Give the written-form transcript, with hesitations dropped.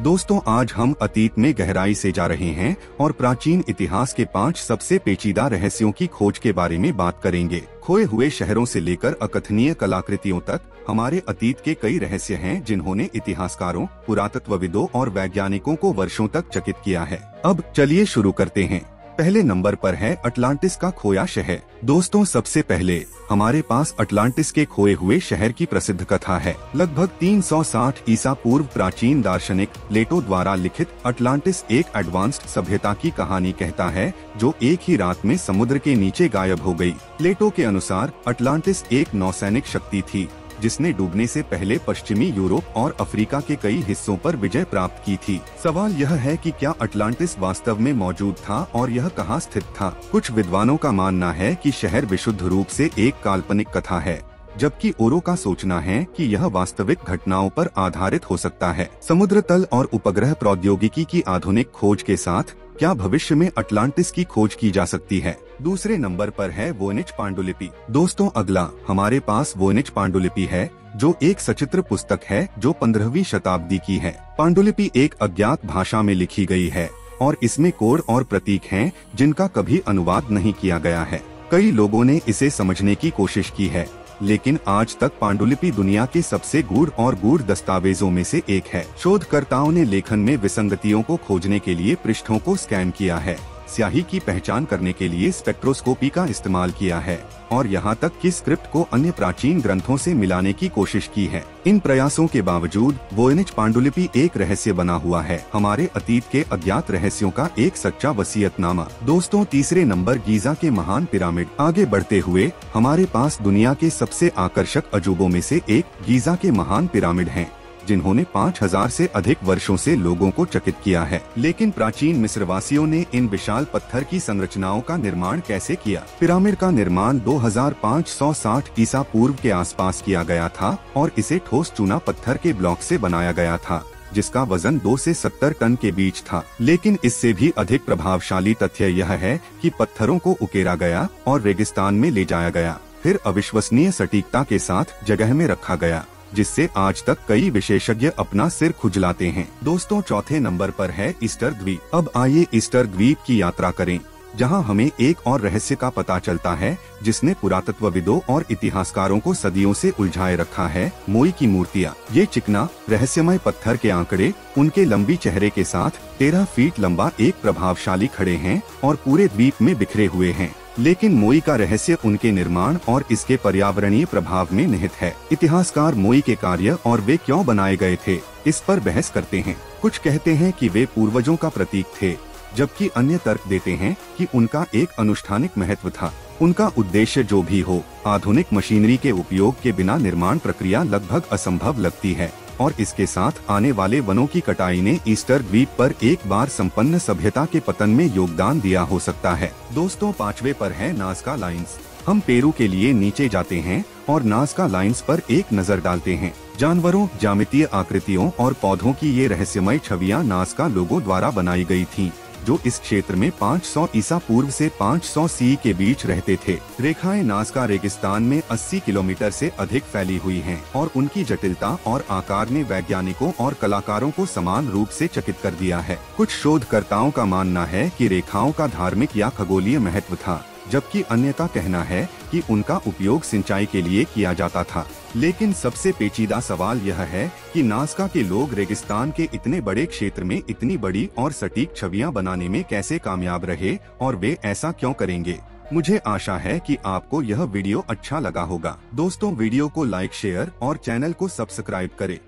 दोस्तों आज हम अतीत में गहराई से जा रहे हैं और प्राचीन इतिहास के 5 सबसे पेचीदा रहस्यों की खोज के बारे में बात करेंगे। खोए हुए शहरों से लेकर अकथनीय कलाकृतियों तक हमारे अतीत के कई रहस्य हैं जिन्होंने इतिहासकारों, पुरातत्वविदों और वैज्ञानिकों को वर्षों तक चकित किया है। अब चलिए शुरू करते हैं। पहले नंबर पर है अटलांटिस का खोया शहर। दोस्तों सबसे पहले हमारे पास अटलांटिस के खोए हुए शहर की प्रसिद्ध कथा है। लगभग 360 ईसा पूर्व प्राचीन दार्शनिक प्लेटो द्वारा लिखित अटलांटिस एक एडवांस्ड सभ्यता की कहानी कहता है जो एक ही रात में समुद्र के नीचे गायब हो गई। प्लेटो के अनुसार अटलांटिस एक नौसैनिक शक्ति थी जिसने डूबने से पहले पश्चिमी यूरोप और अफ्रीका के कई हिस्सों पर विजय प्राप्त की थी। सवाल यह है कि क्या अटलांटिस वास्तव में मौजूद था और यह कहाँ स्थित था। कुछ विद्वानों का मानना है कि शहर विशुद्ध रूप से एक काल्पनिक कथा है, जबकि औरों का सोचना है कि यह वास्तविक घटनाओं पर आधारित हो सकता है। समुद्र तल और उपग्रह प्रौद्योगिकी की आधुनिक खोज के साथ क्या भविष्य में अटलांटिस की खोज की जा सकती है। दूसरे नंबर पर है वोयनिच पांडुलिपि। दोस्तों अगला हमारे पास वोयनिच पांडुलिपि है जो एक सचित्र पुस्तक है जो 15वीं शताब्दी की है। पांडुलिपि एक अज्ञात भाषा में लिखी गई है और इसमें कोड और प्रतीक हैं जिनका कभी अनुवाद नहीं किया गया है। कई लोगों ने इसे समझने की कोशिश की है, लेकिन आज तक पांडुलिपि दुनिया के सबसे गूढ़ दस्तावेजों में से एक है। शोधकर्ताओं ने लेखन में विसंगतियों को खोजने के लिए पृष्ठों को स्कैन किया है, स्याही की पहचान करने के लिए स्पेक्ट्रोस्कोपी का इस्तेमाल किया है और यहाँ तक कि स्क्रिप्ट को अन्य प्राचीन ग्रंथों से मिलाने की कोशिश की है। इन प्रयासों के बावजूद वोयनिच पांडुलिपि एक रहस्य बना हुआ है, हमारे अतीत के अज्ञात रहस्यों का एक सच्चा वसीयतनामा। दोस्तों तीसरे नंबर गीजा के महान पिरामिड। आगे बढ़ते हुए हमारे पास दुनिया के सबसे आकर्षक अजूबों में से एक गीजा के महान पिरामिड हैं, जिन्होंने 5000 से अधिक वर्षों से लोगों को चकित किया है। लेकिन प्राचीन मिस्रवासियों ने इन विशाल पत्थर की संरचनाओं का निर्माण कैसे किया। पिरामिड का निर्माण 2560 ईसा पूर्व के आसपास किया गया था और इसे ठोस चूना पत्थर के ब्लॉक से बनाया गया था जिसका वजन 2 से 70 टन के बीच था। लेकिन इससे भी अधिक प्रभावशाली तथ्य यह है कि पत्थरों को उकेरा गया और रेगिस्तान में ले जाया गया, फिर अविश्वसनीय सटीकता के साथ जगह में रखा गया, जिससे आज तक कई विशेषज्ञ अपना सिर खुजलाते हैं। दोस्तों चौथे नंबर पर है ईस्टर द्वीप। अब आइए ईस्टर द्वीप की यात्रा करें, जहां हमें एक और रहस्य का पता चलता है जिसने पुरातत्वविदों और इतिहासकारों को सदियों से उलझाए रखा है। मोई की मूर्तियां। ये चिकना रहस्यमय पत्थर के आंकड़े उनके लंबी चेहरे के साथ 13 फीट लंबा एक प्रभावशाली खड़े हैं और पूरे द्वीप में बिखरे हुए हैं। लेकिन मोई का रहस्य उनके निर्माण और इसके पर्यावरणीय प्रभाव में निहित है। इतिहासकार मोई के कार्य और वे क्यों बनाए गए थे इस पर बहस करते हैं। कुछ कहते हैं कि वे पूर्वजों का प्रतीक थे, जबकि अन्य तर्क देते हैं कि उनका एक अनुष्ठानिक महत्व था। उनका उद्देश्य जो भी हो, आधुनिक मशीनरी के उपयोग के बिना निर्माण प्रक्रिया लगभग असंभव लगती है और इसके साथ आने वाले वनों की कटाई ने ईस्टर द्वीप पर एक बार संपन्न सभ्यता के पतन में योगदान दिया हो सकता है। दोस्तों पांचवे पर है नाज़का लाइन्स। हम पेरू के लिए नीचे जाते हैं और नाज़का लाइन्स पर एक नजर डालते हैं। जानवरों, ज्यामितीय आकृतियों और पौधों की ये रहस्यमय छवियां नाज़का लोगों द्वारा बनाई गई थीं, जो इस क्षेत्र में 500 ईसा पूर्व से 500 सी के बीच रहते थे। रेखाएं नाज़का रेगिस्तान में 80 किलोमीटर से अधिक फैली हुई हैं और उनकी जटिलता और आकार ने वैज्ञानिकों और कलाकारों को समान रूप से चकित कर दिया है। कुछ शोधकर्ताओं का मानना है कि रेखाओं का धार्मिक या खगोलीय महत्व था, जबकि अन्य का कहना है कि उनका उपयोग सिंचाई के लिए किया जाता था। लेकिन सबसे पेचीदा सवाल यह है कि नाज़का के लोग रेगिस्तान के इतने बड़े क्षेत्र में इतनी बड़ी और सटीक छवियां बनाने में कैसे कामयाब रहे और वे ऐसा क्यों करेंगे। मुझे आशा है कि आपको यह वीडियो अच्छा लगा होगा। दोस्तों वीडियो को लाइक, शेयर और चैनल को सब्सक्राइब करें।